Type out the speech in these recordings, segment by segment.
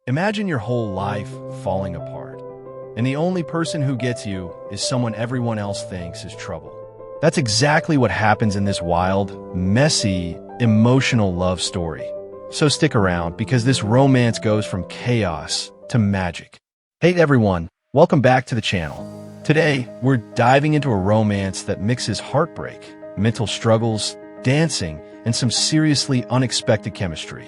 Imagine your whole life falling apart, and the only person who gets you is someone everyone else thinks is trouble. That's exactly what happens in this wild, messy, emotional love story. So stick around, because this romance goes from chaos to magic. Hey everyone, welcome back to the channel. Today, we're diving into a romance that mixes heartbreak, mental struggles, dancing, and some seriously unexpected chemistry.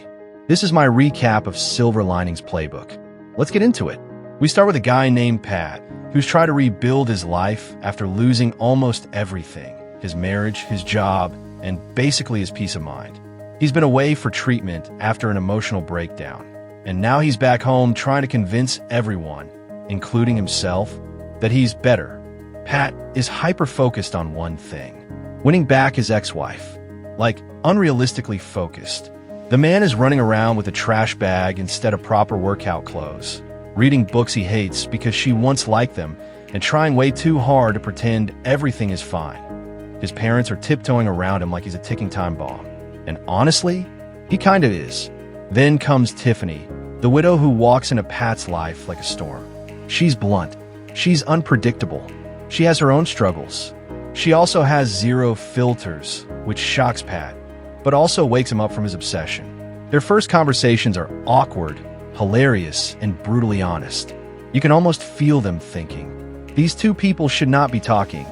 This is my recap of Silver Linings Playbook. Let's get into it. We start with a guy named Pat, who's trying to rebuild his life after losing almost everything: his marriage, his job, and basically his peace of mind. He's been away for treatment after an emotional breakdown, and now he's back home trying to convince everyone, including himself, that he's better. Pat is hyper-focused on one thing: winning back his ex-wife. Like, unrealistically focused. The man is running around with a trash bag instead of proper workout clothes, reading books he hates because she once liked them, and trying way too hard to pretend everything is fine. His parents are tiptoeing around him like he's a ticking time bomb. And honestly, he kind of is. Then comes Tiffany, the widow who walks into Pat's life like a storm. She's blunt. She's unpredictable. She has her own struggles. She also has zero filters, which shocks Pat, but also wakes him up from his obsession. Their first conversations are awkward, hilarious, and brutally honest. You can almost feel them thinking, these two people should not be talking,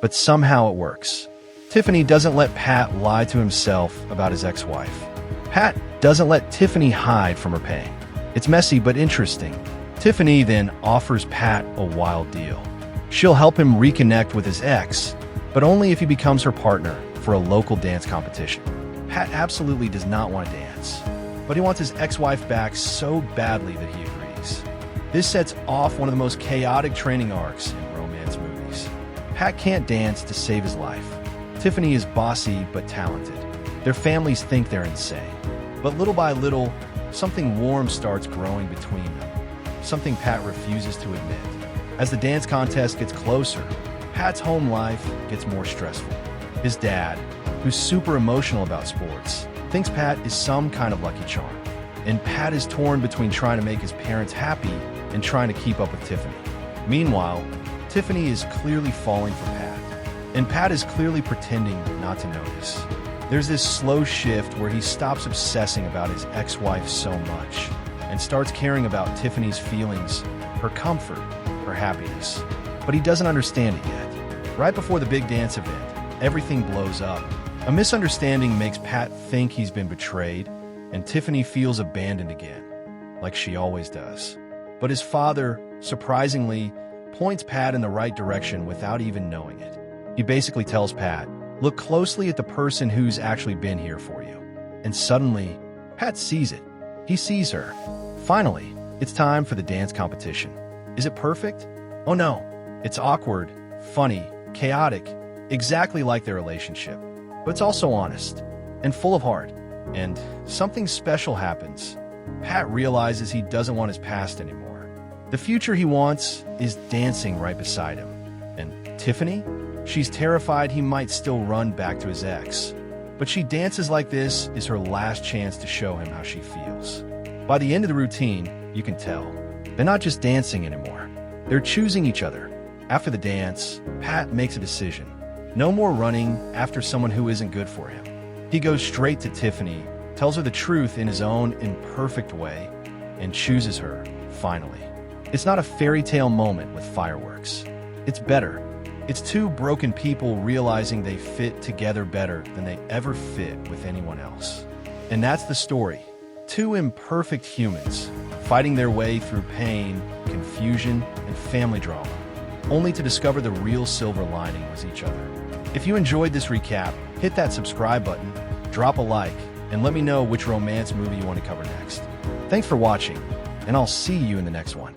but somehow it works. Tiffany doesn't let Pat lie to himself about his ex-wife. Pat doesn't let Tiffany hide from her pain. It's messy but interesting. Tiffany then offers Pat a wild deal. She'll help him reconnect with his ex, but only if he becomes her partner for a local dance competition. Pat absolutely does not want to dance, but he wants his ex-wife back so badly that he agrees. This sets off one of the most chaotic training arcs in romance movies. Pat can't dance to save his life. Tiffany is bossy but talented. Their families think they're insane. But little by little, something warm starts growing between them. Something Pat refuses to admit. As the dance contest gets closer, Pat's home life gets more stressful. His dad, who's super emotional about sports, thinks Pat is some kind of lucky charm. And Pat is torn between trying to make his parents happy and trying to keep up with Tiffany. Meanwhile, Tiffany is clearly falling for Pat, and Pat is clearly pretending not to notice. There's this slow shift where he stops obsessing about his ex-wife so much and starts caring about Tiffany's feelings, her comfort, her happiness. But he doesn't understand it yet. Right before the big dance event, everything blows up. A misunderstanding makes Pat think he's been betrayed, and Tiffany feels abandoned again, like she always does. But his father, surprisingly, points Pat in the right direction without even knowing it. He basically tells Pat, look closely at the person who's actually been here for you. And suddenly, Pat sees it. He sees her. Finally, it's time for the dance competition. Is it perfect? Oh no. It's awkward, funny, chaotic, exactly like their relationship. But it's also honest and full of heart. And something special happens. Pat realizes he doesn't want his past anymore. The future he wants is dancing right beside him. And Tiffany? She's terrified he might still run back to his ex. But she dances like this is her last chance to show him how she feels. By the end of the routine, you can tell. They're not just dancing anymore. They're choosing each other. After the dance, Pat makes a decision. No more running after someone who isn't good for him. He goes straight to Tiffany, tells her the truth in his own imperfect way, and chooses her, finally. It's not a fairy tale moment with fireworks. It's better. It's two broken people realizing they fit together better than they ever fit with anyone else. And that's the story. Two imperfect humans fighting their way through pain, confusion, and family drama, only to discover the real silver lining was each other. If you enjoyed this recap, hit that subscribe button, drop a like, and let me know which romance movie you want to cover next. Thanks for watching, and I'll see you in the next one.